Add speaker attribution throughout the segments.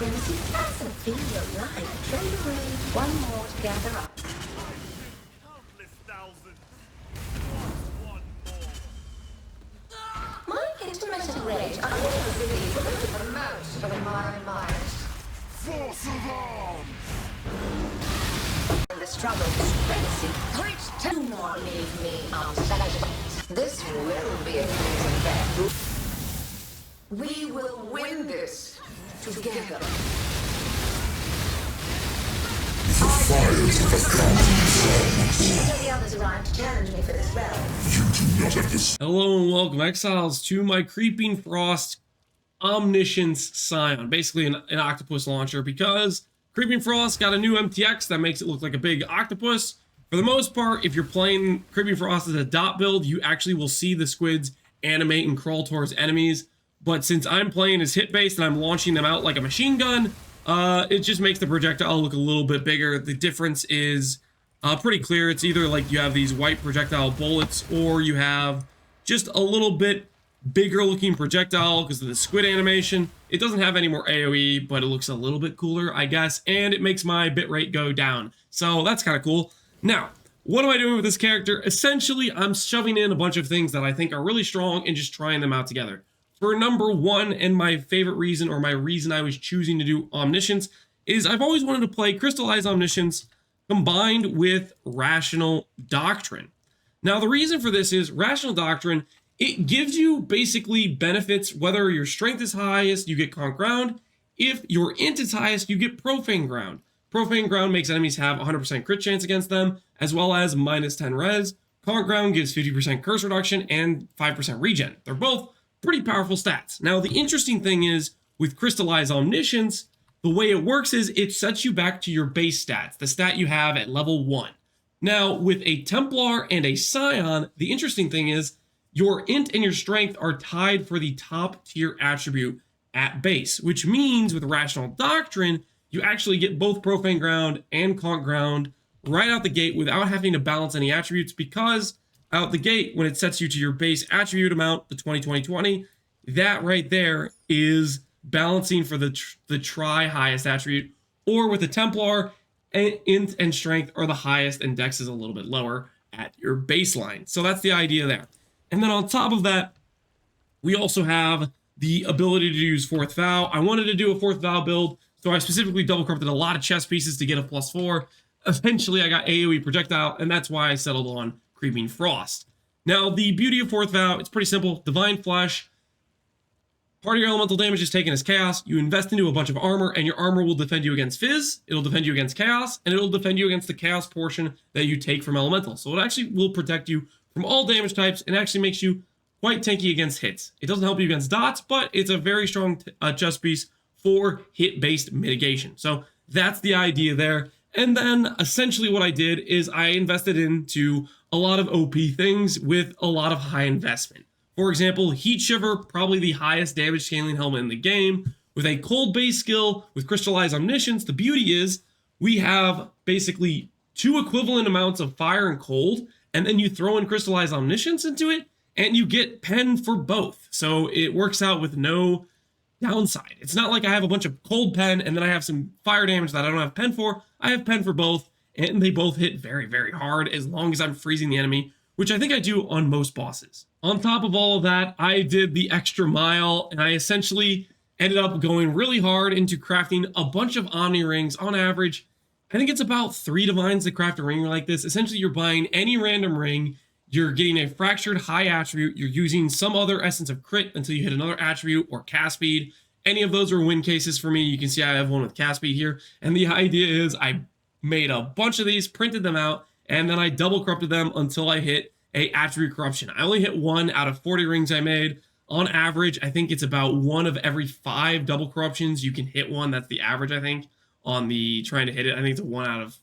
Speaker 1: frenzy doesn't feel your life. Trade away one more to gather up.
Speaker 2: Countless thousands. One more.
Speaker 1: My intermittent rage unable to release the most of my mind.
Speaker 2: Force of arms.
Speaker 1: The struggle is frenzy. Reach to more leave me unsatisfied. This will be a crazy battle. We will win this together.
Speaker 3: The fires of the
Speaker 1: The others arrived to challenge me for this spell.
Speaker 3: You do not have this.
Speaker 4: Hello and welcome, Exiles, to my Creeping Frost Omniscience Scion. Basically an octopus launcher, because Creeping Frost got a new MTX that makes it look like a big octopus. For the most part, if you're playing Creeping Frost as a dot build, you actually will see the squids animate and crawl towards enemies. But since I'm playing as hit-based and I'm launching them out like a machine gun, it just makes the projectile look a little bit bigger. The difference is pretty clear. It's either like you have these white projectile bullets, or you have just a little bit bigger looking projectile because of the squid animation. It doesn't have any more AoE, but it looks a little bit cooler, I guess, and it makes my bitrate go down. So that's kind of cool. Now, what am I doing with this character? Essentially, I'm shoving in a bunch of things that I think are really strong and just trying them out together. For number one, and my favorite reason, or my reason I was choosing to do Omniscience, is I've always wanted to play Crystallized Omniscience combined with Rational Doctrine. Now, the reason for this is Rational Doctrine, it gives you basically benefits. Whether your strength is highest, you get Conk Ground. If your int is highest, you get Profane Ground. Profane Ground makes enemies have 100% crit chance against them, as well as minus 10 res. Conk Ground gives 50% curse reduction and 5% regen. They're both pretty powerful stats. Now, the interesting thing is, with Crystallized Omniscience, the way it works is it sets you back to your base stats, the stat you have at level 1. Now, with a Templar and a Scion, the interesting thing is your int and your strength are tied for the top tier attribute at base, which means with Rational Doctrine, you actually get both Profane Ground and Conk Ground right out the gate without having to balance any attributes, because out the gate, when it sets you to your base attribute amount, the 20-20-20, that right there is balancing for the try highest attribute. Or with the Templar, int and strength are the highest and dex is a little bit lower at your baseline. So that's the idea there. And then on top of that, we also have the ability to use Fourth Vow. I wanted to do a Fourth Vow build, so I specifically double corrupted a lot of chess pieces to get a +4. Eventually, I got AoE projectile, and that's why I settled on Creeping Frost. Now, the beauty of Fourth Vow, it's pretty simple. Divine Flesh, part of your elemental damage is taken as chaos. You invest into a bunch of armor, and your armor will defend you against Fizz, it'll defend you against chaos, and it'll defend you against the chaos portion that you take from elemental. So it actually will protect you from all damage types, and actually makes you quite tanky against hits. It doesn't help you against dots, but it's a very strong chess piece for hit-based mitigation. So that's the idea there. And then essentially what I did is I invested into a lot of OP things with a lot of high investment. For example, Heat Shiver, probably the highest damage scaling helmet in the game. With a cold base skill, with Crystallized Omniscience, the beauty is we have basically 2 equivalent amounts of fire and cold, and then you throw in Crystallized Omniscience into it, and you get pen for both. So it works out with no downside. It's not like I have a bunch of cold pen and then I have some fire damage that I don't have pen for. I have pen for both, and they both hit very, very hard as long as I'm freezing the enemy, which I think I do on most bosses. On top of all of that, I did the extra mile, and I essentially ended up going really hard into crafting a bunch of Omni rings. On average, I think it's about 3 divines to craft a ring like this. Essentially, you're buying any random ring, you're getting a fractured high attribute, you're using some other essence of crit until you hit another attribute or cast speed. Any of those are win cases for me. You can see I have one with cast speed here. And the idea is I made a bunch of these, printed them out, and then I double corrupted them until I hit a attribute corruption. I only hit 1 out of 40 rings I made. On average, I think it's about 1 of every 5 double corruptions you can hit one. That's the average, I think, on the trying to hit it. I think it's a 1 out of...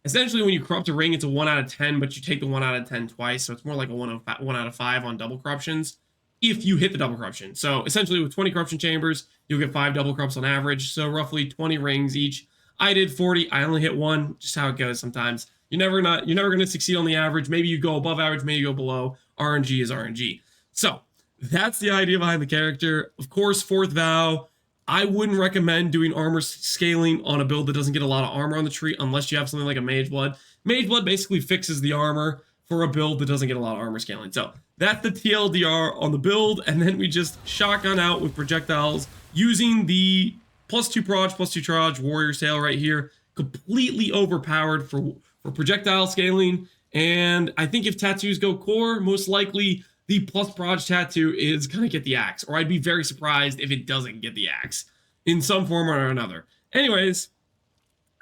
Speaker 4: Essentially, when you corrupt a ring, it's a 1 out of 10, but you take the 1 out of 10 twice, so it's more like a 1 out of 5 on double corruptions if you hit the double corruption. So essentially, with 20 corruption chambers, you'll get 5 double corrupts on average, so roughly 20 rings each. I did 40. I only hit 1, just how it goes sometimes. You're never gonna succeed on the average. Maybe you go above average, maybe you go below. RNG is RNG. So that's the idea behind the character. Of course, Fourth Vow, I wouldn't recommend doing armor scaling on a build that doesn't get a lot of armor on the tree unless you have something like a Mage Blood. Mage Blood basically fixes the armor for a build that doesn't get a lot of armor scaling. So that's the TLDR on the build, and then we just shotgun out with projectiles using the +2 proj, +2 charge Warrior's Tale right here. Completely overpowered for projectile scaling, and I think if tattoos go core, most likely the +proj tattoo is gonna get the axe, or I'd be very surprised if it doesn't get the axe in some form or another. Anyways,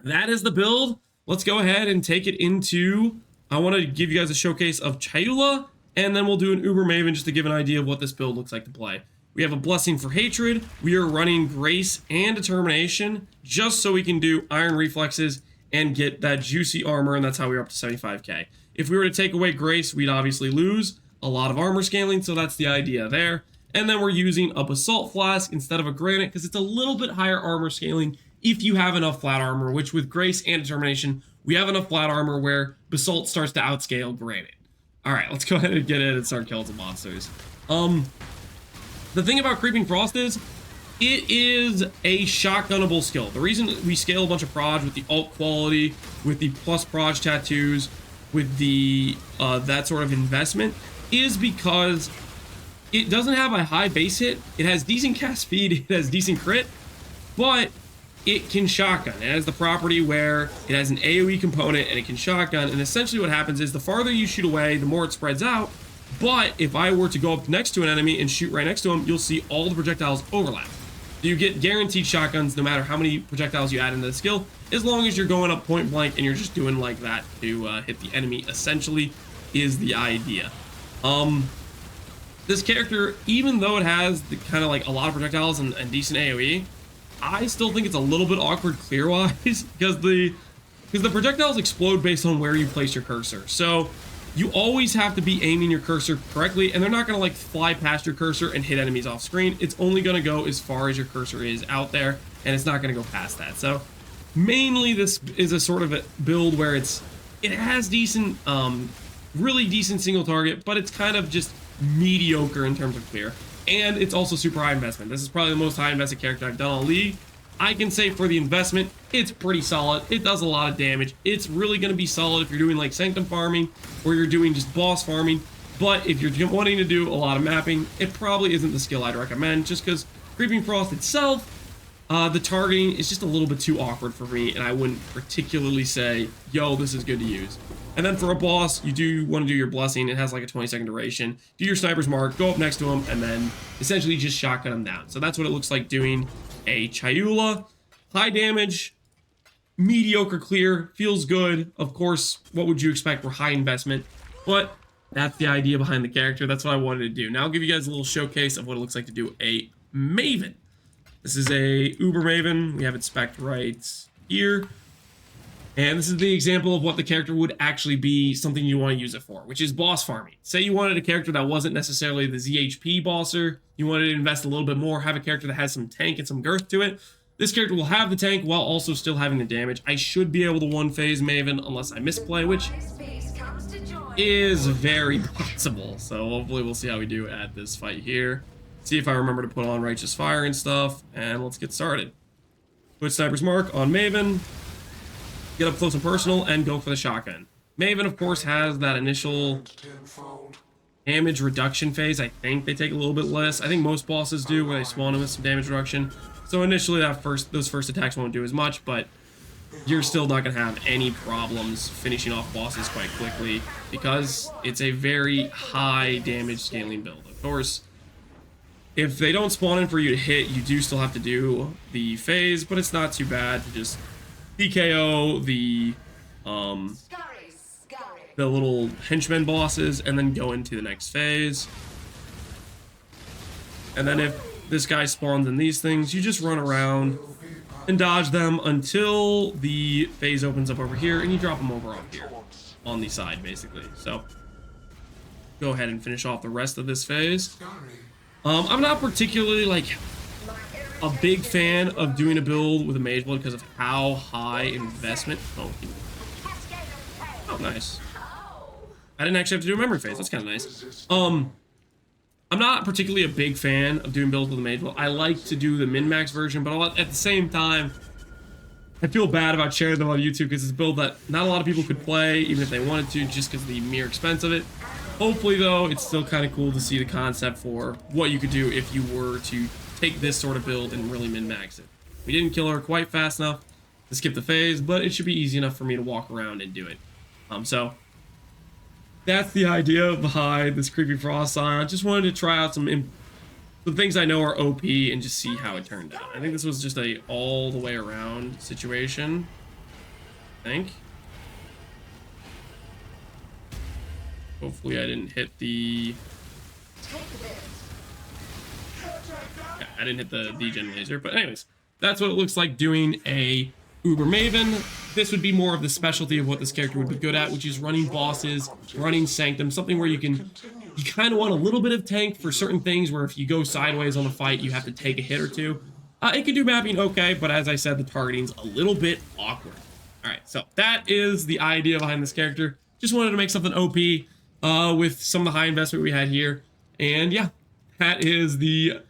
Speaker 4: that is the build. Let's go ahead and take it into, I want to give you guys a showcase of Chayula, and then we'll do an Uber Maven just to give an idea of what this build looks like to play. We have a Blessing for Hatred. We are running Grace and Determination just so we can do Iron Reflexes and get that juicy armor, and that's how we're up to 75k. If we were to take away Grace, we'd obviously lose a lot of armor scaling, so that's the idea there. And then we're using a Basalt Flask instead of a Granite because it's a little bit higher armor scaling if you have enough flat armor, which with Grace and Determination, we have enough flat armor where Basalt starts to outscale Granite. Alright, let's go ahead and get in and start killing some monsters. The thing about Creeping Frost is, it is a shotgunnable skill. The reason we scale a bunch of proj with the alt quality, with the +proj tattoos, with the that sort of investment, is because it doesn't have a high base hit. It has decent cast speed, it has decent crit, but it can shotgun. It has the property where it has an AoE component and it can shotgun, and essentially what happens is the farther you shoot away, the more it spreads out. But if I were to go up next to an enemy and shoot right next to him, you'll see all the projectiles overlap. You get guaranteed shotguns no matter how many projectiles you add into the skill, as long as you're going up point blank and you're just doing like that to hit the enemy, essentially, is the idea. This character, even though it has the kind of like a lot of projectiles and decent AoE, I still think it's a little bit awkward clear-wise because the projectiles explode based on where you place your cursor. So you always have to be aiming your cursor correctly, and they're not going to like fly past your cursor and hit enemies off screen. It's only going to go as far as your cursor is out there, and it's not going to go past that. So mainly this is a sort of a build where it has decent, really decent single target, but it's kind of just mediocre in terms of clear. And it's also super high investment. This is probably the most high invested character I've done on League. I can say for the investment, it's pretty solid. It does a lot of damage. It's really going to be solid if you're doing like Sanctum farming or you're doing just boss farming. But if you're wanting to do a lot of mapping, it probably isn't the skill I'd recommend, just because Creeping Frost itself, the targeting is just a little bit too awkward for me, and I wouldn't particularly say, yo, this is good to use. And then for a boss, you do want to do your Blessing. It has like a 20-second duration. Do your Sniper's Mark, go up next to him, and then essentially just shotgun him down. So that's what it looks like doing a Chayula. High damage, mediocre clear, feels good. Of course, what would you expect for high investment? But that's the idea behind the character. That's what I wanted to do. Now I'll give you guys a little showcase of what it looks like to do a Maven. This is a Uber Maven. We have it spec'd right here. And this is the example of what the character would actually be something you want to use it for, which is boss farming. Say you wanted a character that wasn't necessarily the ZHP bosser, you wanted to invest a little bit more, have a character that has some tank and some girth to it. This character will have the tank while also still having the damage. I should be able to one-phase Maven unless I misplay, which is very possible. So hopefully we'll see how we do at this fight here. See if I remember to put on Righteous Fire and stuff, and let's get started. Put Sniper's Mark on Maven. Get up close and personal, and go for the shotgun. Maven, of course, has that initial damage reduction phase. I think they take a little bit less. I think most bosses do, where they spawn them with some damage reduction. So initially, those first attacks won't do as much, but you're still not going to have any problems finishing off bosses quite quickly, because it's a very high damage scaling build. Of course, if they don't spawn in for you to hit, you do still have to do the phase, but it's not too bad to just PKO the little henchmen bosses and then go into the next phase. And then if this guy spawns in these things, you just run around and dodge them until the phase opens up over here, and you drop them over up here on the side, basically. So go ahead and finish off the rest of this phase. I'm not particularly like a big fan of doing a build with a Mage Blood because of how high investment. Oh, nice. I didn't actually have to do a memory phase. That's kind of nice. I'm not particularly a big fan of doing builds with the mage build. I like to do the min-max version, but at the same time, I feel bad about sharing them on YouTube because it's a build that not a lot of people could play, even if they wanted to, just because of the mere expense of it. Hopefully, though, it's still kind of cool to see the concept for what you could do if you were to take this sort of build and really min-max it. We didn't kill her quite fast enough to skip the phase, but it should be easy enough for me to walk around and do it. So that's the idea behind this Creeping Frost Scion. I just wanted to try out some things I know are OP and just see how it turned out. I think this was just a all the way around situation. I think. Hopefully I didn't hit the... Yeah, I didn't hit the degen laser, but anyways, that's what it looks like doing a Uber Maven. This would be more of the specialty of what this character would be good at, which is running bosses, running Sanctum, something where you kind of want a little bit of tank for certain things where if you go sideways on a fight, you have to take a hit or two. It can do mapping okay, but as I said, the targeting's a little bit awkward. All right, so that is the idea behind this character. Just wanted to make something OP with some of the high investment we had here. And yeah, that is the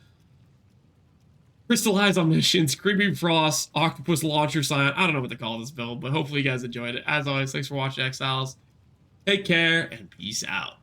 Speaker 4: Crystallized Omniscience, Creeping Frost, Octopus Launcher Scion. I don't know what to call this build, but hopefully you guys enjoyed it. As always, thanks for watching, Exiles. Take care, and peace out.